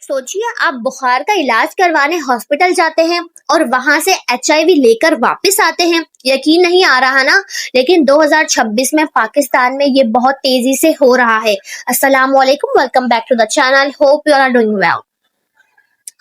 सोचिए आप बुखार का इलाज करवाने हॉस्पिटल जाते हैं और वहां से एचआईवी लेकर वापस आते हैं। यकीन नहीं आ रहा ना, लेकिन 2026 में पाकिस्तान में ये बहुत तेजी से हो रहा है। अस्सलाम वालेकुम, welcome back to the channel, hope you are doing well.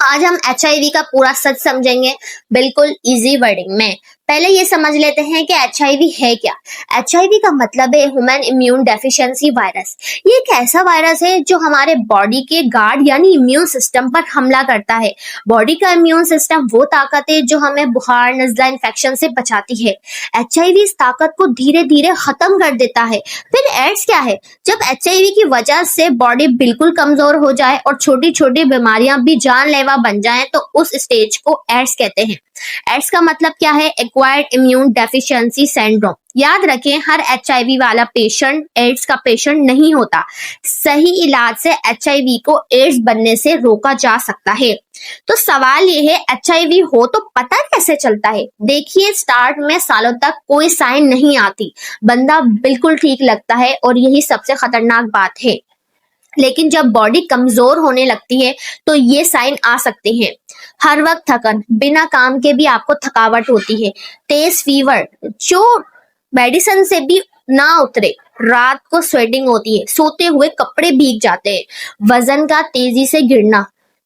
आज हम एचआईवी का पूरा सच समझेंगे, बिल्कुल इजी वर्डिंग में। पहले ये समझ लेते हैं कि एचआईवी है क्या। एचआईवी का मतलब है ह्यूमन इम्यून डेफिशिएंसी वायरस। ये एक ऐसा वायरस है जो हमारे बॉडी के गार्ड यानी इम्यून सिस्टम पर हमला करता है। बॉडी का इम्यून सिस्टम वो ताकत है जो हमें बुखार, नज़ला, इन्फेक्शन से बचाती है। एचआईवी इस ताकत को धीरे धीरे खत्म कर देता है। फिर एड्स क्या है? जब एचआईवी की वजह से बॉडी बिल्कुल कमजोर हो जाए और छोटी छोटी बीमारियां भी जानलेवा बन जाएं तो उस स्टेज को एड्स कहते हैं। एड्स का मतलब क्या है? Acquired immune deficiency syndrome. याद रखें, हर एचआईवी वाला पेशेंट एड्स का पेशेंट नहीं होता। सही इलाज से एचआईवी को एड्स बनने से रोका जा सकता है। तो सवाल ये है, एचआईवी हो तो पता कैसे चलता है? देखिए, स्टार्ट में सालों तक कोई साइन नहीं आती, बंदा बिल्कुल ठीक लगता है और यही सबसे खतरनाक बात है। लेकिन जब बॉडी कमजोर होने लगती है तो ये साइन आ सकते हैं। हर वक्त थकन, बिना काम के भी आपको थकावट होती है। तेज फीवर जो मेडिसिन से भी ना उतरे। रात को स्वेटिंग होती है, सोते हुए कपड़े भीग जाते हैं। वजन का तेजी से गिरना,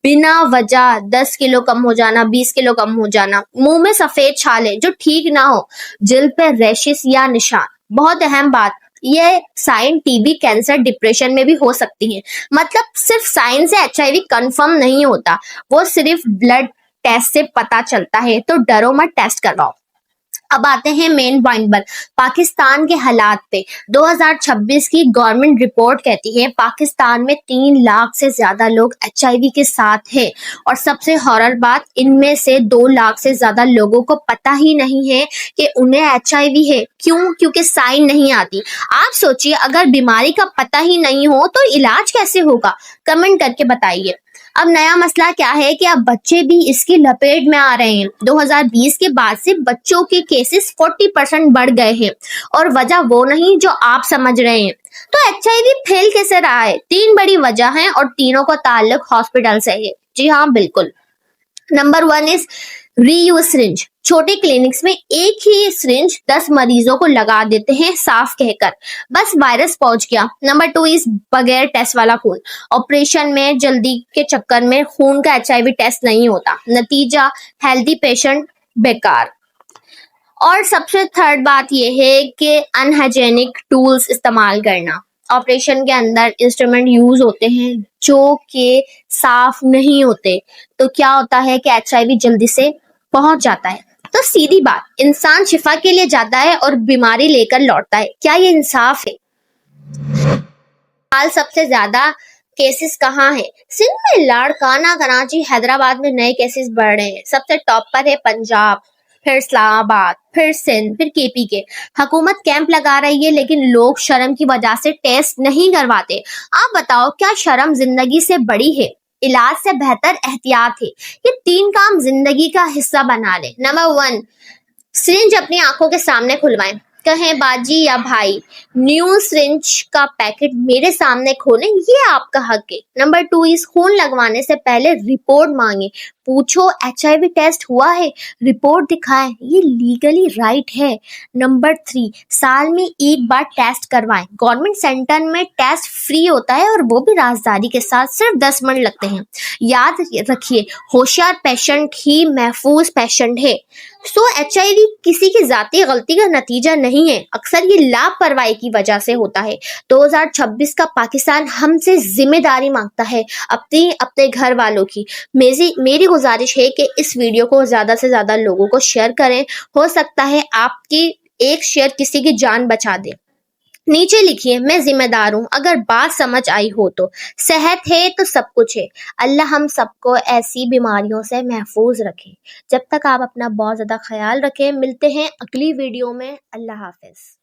बिना वजह 10 किलो कम हो जाना, 20 किलो कम हो जाना। मुंह में सफेद छाले जो ठीक ना हो, जिल्द पे रैशेस या निशान। बहुत अहम बात, ये साइन टीबी, कैंसर, डिप्रेशन में भी हो सकती है। मतलब सिर्फ साइन से एचआईवी कंफर्म नहीं होता, वो सिर्फ ब्लड टेस्ट से पता चलता है। तो डरो मत, टेस्ट करवाओ। अब आते हैं मेन पॉइंट पर, पाकिस्तान के हालात पे। 2026 की गवर्नमेंट रिपोर्ट कहती है पाकिस्तान में 3 लाख से ज्यादा लोग एचआईवी के साथ हैं और सबसे हॉरर बात, इनमें से 2 लाख से ज्यादा लोगों को पता ही नहीं है कि उन्हें एचआईवी है। क्यों? क्योंकि साइन नहीं आती। आप सोचिए, अगर बीमारी का पता ही नहीं हो तो इलाज कैसे होगा? कमेंट करके बताइए। अब नया मसला क्या है कि अब बच्चे भी इसकी लपेट में आ रहे हैं। 2020 के बाद से बच्चों के केसेस 40% बढ़ गए हैं और वजह वो नहीं जो आप समझ रहे हैं। तो एचआईवी फैल कैसे रहा है? 3 बड़ी वजह हैं और तीनों का ताल्लुक हॉस्पिटल से है। जी हाँ, बिल्कुल। Number 1 is reuse syringe. छोटे क्लिनिक्स में एक ही सिरिंज 10 मरीजों को लगा देते हैं साफ कहकर, बस वायरस पहुंच गया। नंबर 2 इज बगैर टेस्ट वाला खून। ऑपरेशन में जल्दी के चक्कर में खून का एचआईवी टेस्ट नहीं होता, नतीजा हेल्दी पेशेंट बेकार। और सबसे थर्ड बात यह है कि अनहाइजेनिक टूल्स इस्तेमाल करना। ऑपरेशन के अंदर इंस्ट्रूमेंट यूज होते हैं जो कि साफ नहीं होते, तो क्या होता है कि एचआईवी जल्दी से पहुंच जाता है। तो सीधी बात, इंसान शिफा के लिए जाता है और बीमारी लेकर लौटता है। क्या ये इंसाफ है? हाल सबसे ज्यादा केसेस कहाँ है? सिंध में, लाड़काना, कराची, हैदराबाद में नए केसेस बढ़ रहे हैं। सबसे टॉप पर है पंजाब, फिर इस्लामाबाद, फिर सिंध, फिर केपी के। हुकूमत कैंप लगा रही है लेकिन लोग शर्म की वजह से टेस्ट नहीं करवाते। आप बताओ, क्या शर्म जिंदगी से बड़ी है? इलाज से बेहतर एहतियात है। ये 3 काम जिंदगी का हिस्सा बना ले। नंबर 1, सिरिंज अपनी आंखों के सामने खुलवाएं। कहें बाजी या भाई, न्यू सिरिंज का पैकेट मेरे सामने खोलें, ये आपका हक है। नंबर 2 इस खून लगवाने से पहले रिपोर्ट मांगे। पूछो एचआईवी टेस्ट हुआ है, रिपोर्ट दिखाएं, ये लीगली राइट है। नंबर 3 साल में एक बार टेस्ट करवाएं। गवर्नमेंट सेंटर में टेस्ट फ्री होता है और वो भी राजदारी के साथ, सिर्फ 10 मिनट लगते हैं। याद रखिए, होशियार पेशेंट ही महफूज पेशेंट है। सो एचआईवी किसी की जाती गलती का नतीजा नहीं है, अक्सर ये लापरवाही की वजह से होता है। 2026 का पाकिस्तान हमसे जिम्मेदारी मांगता है, अपने घर वालों की। मेरी गुजारिश है कि इस वीडियो को ज्यादा से ज्यादा लोगों को शेयर करें। हो सकता है आपकी एक शेयर किसी की जान बचा दे। नीचे लिखिए, मैं जिम्मेदार हूँ। अगर बात समझ आई हो तो। सेहत है तो सब कुछ है। अल्लाह हम सबको ऐसी बीमारियों से महफूज रखे। जब तक आप अपना बहुत ज्यादा ख्याल रखें। मिलते हैं अगली वीडियो में। अल्लाह हाफिज।